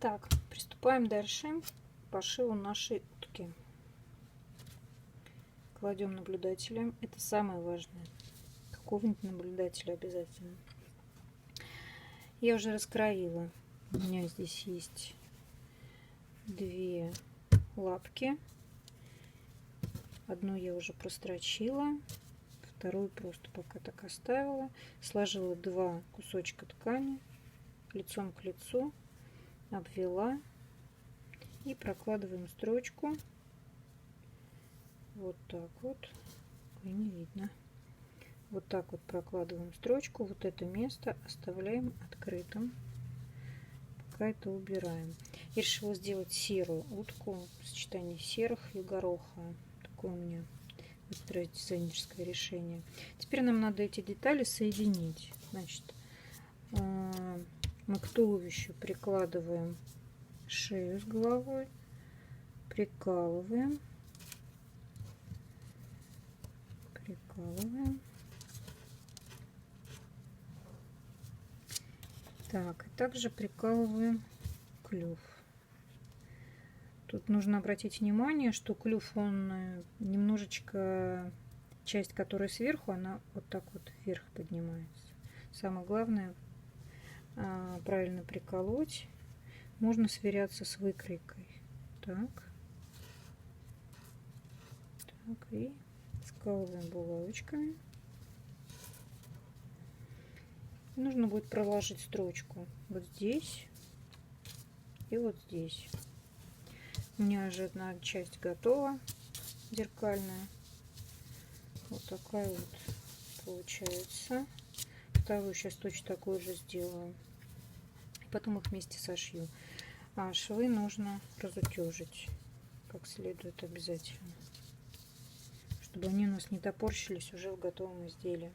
Так, приступаем дальше к пошиву нашей утки. Кладем наблюдателя. Это самое важное. Какого-нибудь наблюдателя обязательно. Я уже раскроила. У меня здесь есть 2 лапки. Одну я уже прострочила, вторую просто пока так оставила. Сложила 2 кусочка ткани лицом к лицу, обвела и прокладываем строчку. Вот так вот. Ой, не видно. Вот так вот прокладываем строчку. Вот это место оставляем открытым. Пока это убираем. Я решила сделать серую утку. Сочетание серых и гороха. Такое у меня быстрое дизайнерское решение. Теперь нам надо эти детали соединить. Значит, мы к туловищу прикладываем шею с головой. Прикалываем. Прикалываем. Так, и также прикалываем клюв. Тут нужно обратить внимание, что клюв, он немножечко, часть, которая сверху, она вот так вот вверх поднимается. Самое главное правильно приколоть. Можно сверяться с выкройкой. Так. Так, и скалываем булавочками. Нужно будет проложить строчку вот здесь и вот здесь. У меня уже одна часть готова, зеркальная. Вот такая вот получается. Вторую сейчас точно такую же сделаю. Потом их вместе сошью. А швы нужно разутюжить как следует обязательно, чтобы они у нас не топорщились уже в готовом изделии.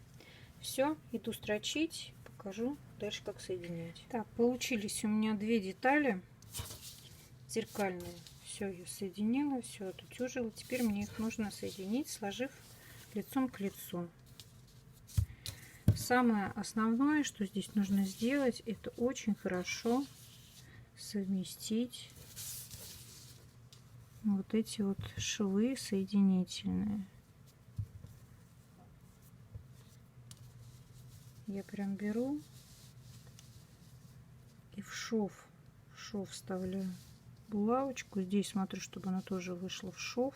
Все, иду строчить, покажу дальше, как соединять. Так, получились у меня 2 детали зеркальные. Все, я соединила, все отутюжила. Теперь мне их нужно соединить, сложив лицом к лицу. Самое основное, что здесь нужно сделать, это очень хорошо совместить вот эти вот швы соединительные. Я прям беру и в шов вставляю булавочку. Здесь смотрю, чтобы она тоже вышла в шов.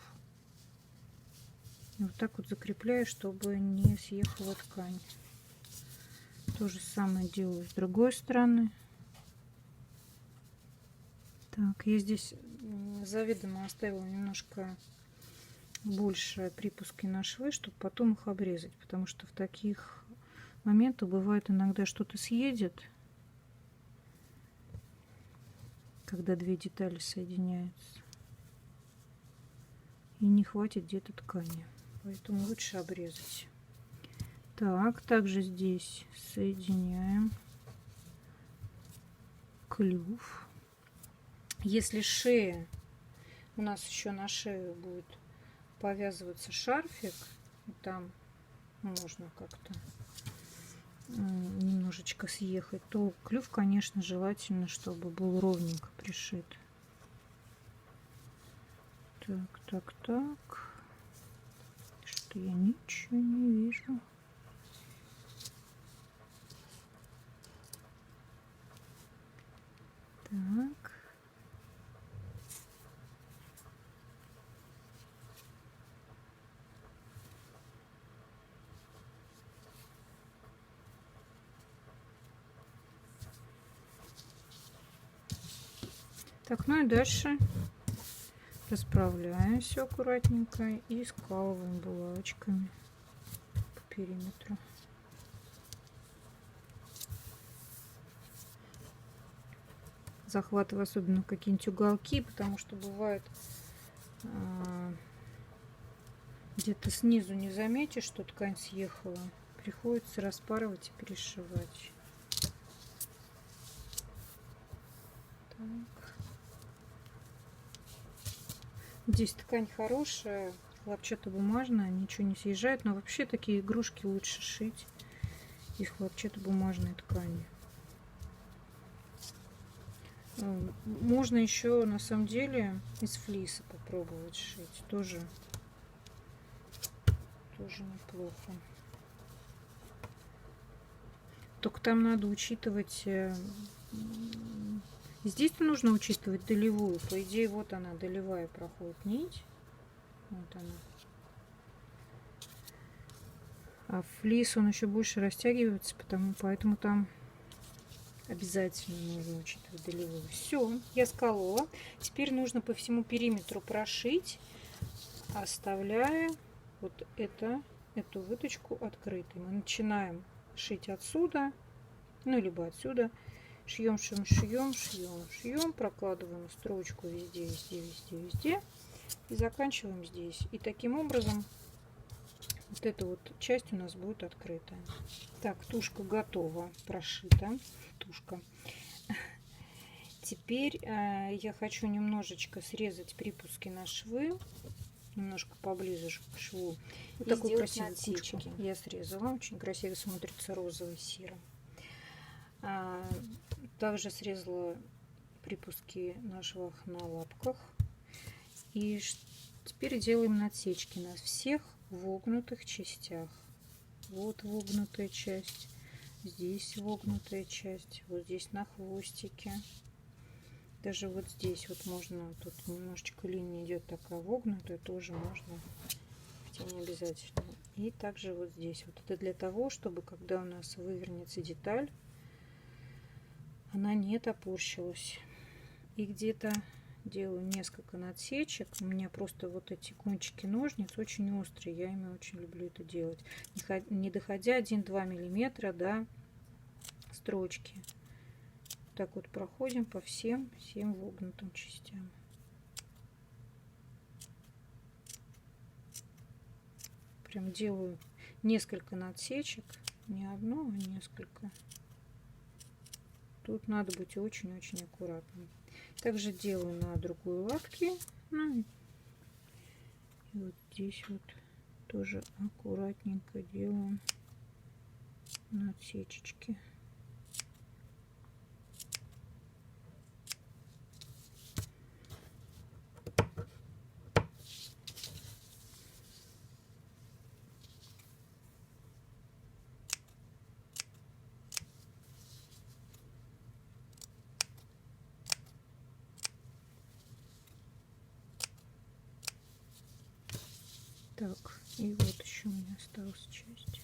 И вот так вот закрепляю, чтобы не съехала ткань. То же самое делаю с другой стороны. Так, я здесь заведомо оставила немножко больше припуски на швы, чтобы потом их обрезать. Потому что в таких моментах бывает иногда что-то съедет, когда 2 детали соединяются, и не хватит где-то ткани. Поэтому лучше обрезать. Так, также здесь соединяем клюв. Если шея, у нас еще на шею будет повязываться шарфик, и там можно как-то немножечко съехать, то клюв, конечно, желательно, чтобы был ровненько пришит. Так. Что я ничего не вижу. Так. Так, ну и дальше расправляем все аккуратненько и скалываем булавочками по периметру. Захватываю особенно какие-нибудь уголки, потому что бывает где-то снизу не заметишь, что ткань съехала. Приходится распарывать и перешивать. Так. Здесь ткань хорошая, хлопчатобумажная, ничего не съезжает, но вообще такие игрушки лучше шить из хлопчатобумажной ткани. Можно еще на самом деле из флиса попробовать шить. Тоже неплохо. Только там надо учитывать... Здесь нужно учитывать долевую. По идее, вот она, долевая проходит нить. Вот она. А флис, он еще больше растягивается, поэтому там обязательно нужно учитывать долевую. Все, я сколола. Теперь нужно по всему периметру прошить, оставляя вот эту выточку открытой. Мы начинаем шить отсюда, ну либо отсюда. Шьем, шьем, шьем, шьем, шьем, прокладываем строчку везде, везде, везде, везде. И заканчиваем здесь. И таким образом вот эта вот часть у нас будет открытая. Так, тушка готова, прошита. Тушка. Теперь я хочу немножечко срезать припуски на швы. Немножко поближе к шву. Вот такую красивую кучку я срезала. Очень красиво смотрится розовый серым. Также срезала припуски на швах на лапках. И теперь делаем надсечки на всех вогнутых частях. Вот вогнутая часть, здесь вогнутая часть, вот здесь на хвостике. Даже вот здесь вот можно, тут немножечко линия идет такая вогнутая, тоже можно, хотя не обязательно. И также вот здесь. Вот это для того, чтобы когда у нас вывернется деталь, она не топорщилась. И где-то делаю несколько надсечек. У меня просто вот эти кончики ножниц очень острые. Я ими очень люблю это делать. Не доходя 1-2 миллиметра до строчки. Так вот проходим по всем вогнутым частям. Прям делаю несколько надсечек. Не одно, а несколько. Тут надо быть очень-очень аккуратным. Также делаю на другой лапке. Ну, и вот здесь вот тоже аккуратненько делаю надсечечки. Так, и вот еще у меня осталась часть.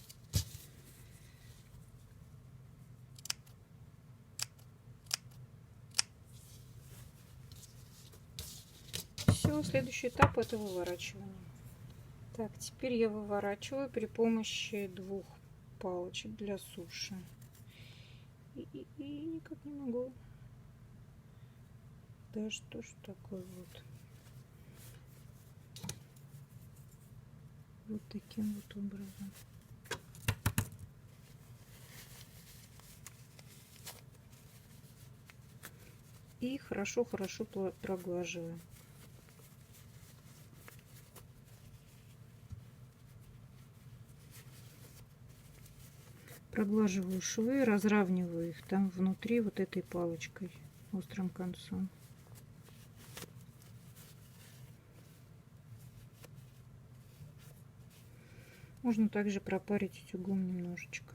Все, следующий этап — это выворачивание. Так, теперь я выворачиваю при помощи 2 палочек для суши. И никак не могу. Да что ж такое вот. Вот таким вот образом. И хорошо-хорошо проглаживаю. Проглаживаю швы, разравниваю их там внутри вот этой палочкой острым концом. Можно также пропарить утюгом немножечко,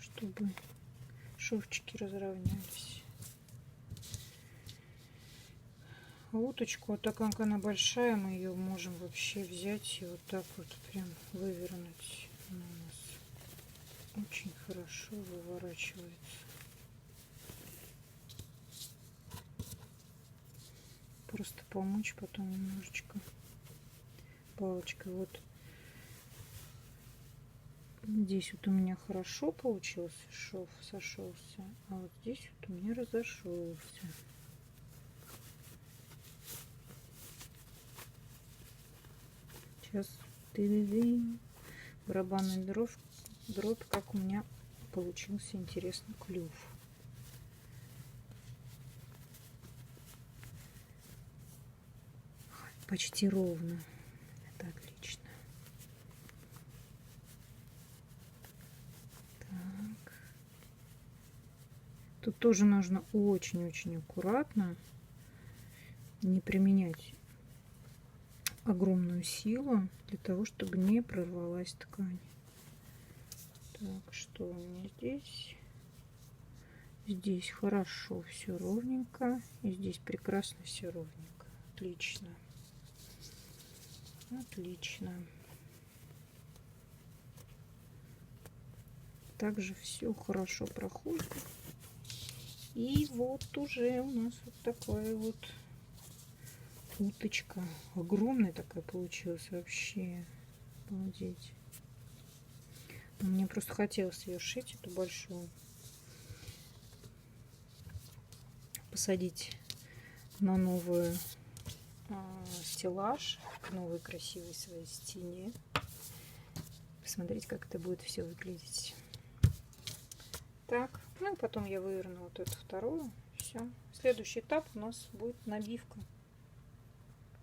чтобы шовчики разровнялись. А уточку, вот так как она большая, мы ее можем вообще взять и вот так вот прям вывернуть. Она у нас очень хорошо выворачивается. Просто помочь потом немножечко палочкой. Вот здесь вот у меня хорошо получился шов, сошелся, а вот здесь вот у меня разошелся. Сейчас барабанный дробь, как у меня получился интересный клюв. Почти ровно. Это отлично. Так. Тут тоже нужно очень-очень аккуратно, не применять огромную силу для того, чтобы не прорвалась ткань. Так, что у меня здесь? Здесь хорошо, все ровненько. И здесь прекрасно все ровненько. Отлично. Отлично. Также все хорошо проходит. И вот уже у нас вот такая вот уточка. Огромная такая получилась вообще. Обалдеть. Мне просто хотелось ее шить, эту большую. Посадить на новую стеллаж, к новой красивой своей стене. Посмотреть, как это будет все выглядеть. Так, ну и потом я выверну вот эту вторую. Все. Следующий этап у нас будет набивка.